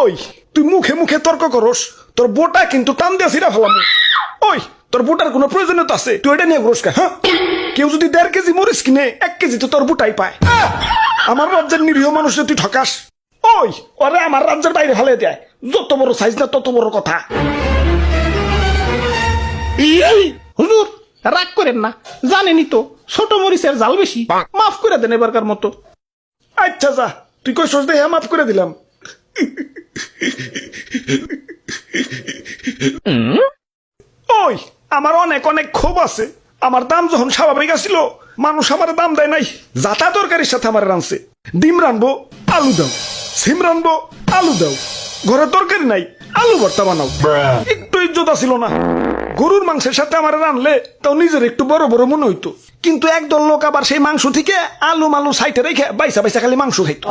ওই তুই মুখে মুখে তর্ক করস, তোর বোটা কিন্তু টান দিয়ে ছিড়া ফেলাম। ওই তোর বোটার কোনো প্রয়োজনীয়তা আছে? তুই এটা নিয়ে ঘুরস কে? হ্যাঁ, কেউ যদি 1.5 কেজি মরিচ কিনে 1 কেজি তো তোর বোটাই পায়। আমার রাজ্যের নিরীহ মানুষে তুই ঠকাস। ওই ওরে আমার রাজ্যের বাইরে ফেলে দেয়, যত বড় সাইজ না তত বড় কথা। হুজুর রাগ করেন না, জানেনই তো ছোট মরিচের জাল বেশি, মাফ করে দেন এবারকার মতো। আচ্ছা যা, তুই কই সোজ দেহে মাফ করে দিলাম। ওই আমার অনেক অনেক ক্ষোভ আছে। আমার দাম যখন স্বাভাবিক আসছিল, মানুষ আমার দাম দেয় নাই। যাতা তরকারির সাথে আমার রানছে, ডিম রানবো আলু দাও, সিম রানবো আলু দাও, ঘরে তরকারি নাই আলু ভর্তা বানাও, একটু ইজ্জত ছিল না। গরুর মাংসের সাথে আমার রানলে তাও নিজের একটু বড় বড় মনে হইতো, কিন্তু একদল লোক আবার সেই মাংস থেকে আলু মালু সাইটে রেখে বাইসা বাইসা খালি মাংস খাইতো।